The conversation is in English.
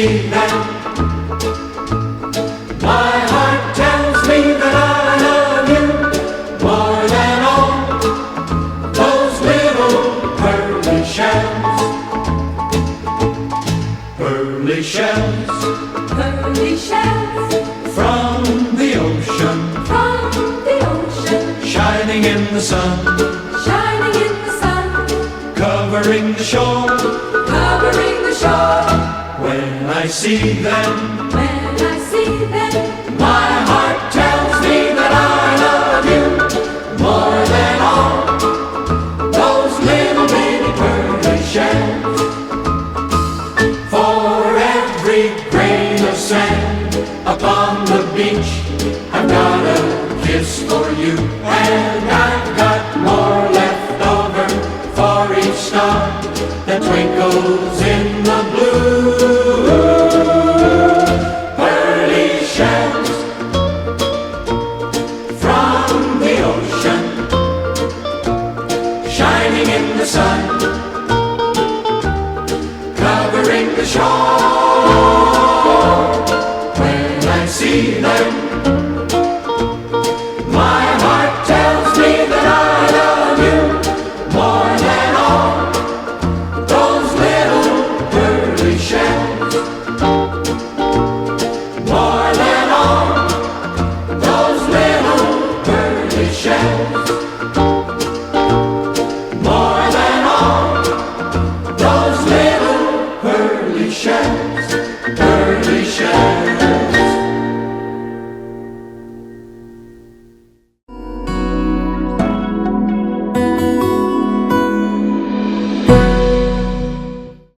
see them? My heart tells me that I love you more than all those little pearly shells. Pearly shells, Pearly shells from the ocean, shining in the sun, shining in the sun, covering the shore. covering the shore. When I see them, When I see them, my heart tells me that I love you more than all those little bitty pearly shells. For every grain of sand upon the beach, I've got a kiss for you, and I've got more